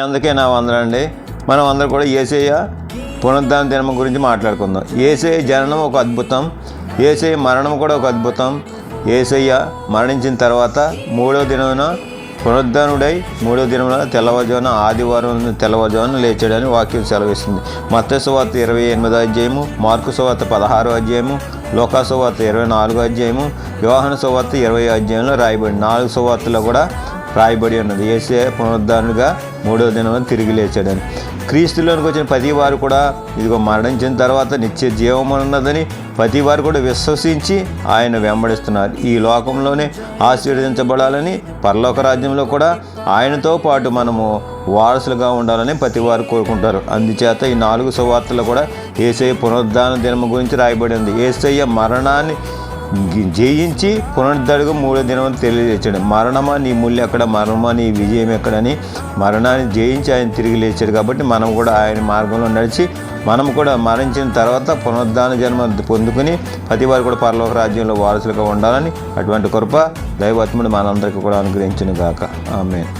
అందుకే నా వందనండి. మనం అందరూ కూడా యేసయ్య పునరుద్ధాన దినం గురించి మాట్లాడుకుందాం. యేసయ్య జననం ఒక అద్భుతం, యేసయ్య మరణం కూడా ఒక అద్భుతం. యేసయ్య మరణించిన తర్వాత మూడో దినమున పునరుద్ధానుడై మూడో దినమున తెల్లవారుజామున ఆదివారం తెల్లవారుజామున లేచాడని వాక్యం సెలవిస్తుంది. మత్తయి సువార్త 28వ అధ్యాయము, మార్కు సువార్త 16వ అధ్యాయము, లూకా సువార్త 24వ అధ్యాయము, యోహాను సువార్త 20వ అధ్యాయంలో రాయబడి 4 సువార్తలో కూడా రాయబడి ఉన్నది యేసయ్య పునరుద్ధానుడిగా మూడో దినమున తిరిగి లేచాడని. క్రీస్తులోనికి వచ్చిన ప్రతి వారు కూడా ఇదిగో మరణించిన తర్వాత నిత్య జీవం ఉన్నదని ప్రతి వారు కూడా విశ్వసించి ఆయన వెంబడిస్తున్నారు. ఈ లోకంలోనే ఆశీర్వదించబడాలని, పరలోక రాజ్యంలో కూడా ఆయనతో పాటు మనము వారసులుగా ఉండాలని ప్రతి వారు కోరుకుంటారు. అందుచేత ఈ 4 సువార్తలు కూడా యేసయ్య పునరుద్ధాన దినం గురించి రాయబడి ఉంది. యేసయ్య మరణాన్ని జయించి పునరుద్ధరణకు మూడో దినం తెలియజేశాడు. మరణమా నీ ముళ్ళు ఎక్కడ, మరణమా నీ విజయం ఎక్కడని మరణాన్ని జయించి ఆయన తిరిగి లేచాడు. కాబట్టి మనం కూడా ఆయన మార్గంలో నడిచి మనం కూడా మరణించిన తర్వాత పునరుద్ధాన జన్మ పొందుకుని ప్రతి వారు కూడా పరలోక రాజ్యంలో వారసులుగా ఉండాలని అటువంటి కృప దైవాత్ముడు మనందరికీ కూడా అనుగ్రహించును గాక. ఆమేన్.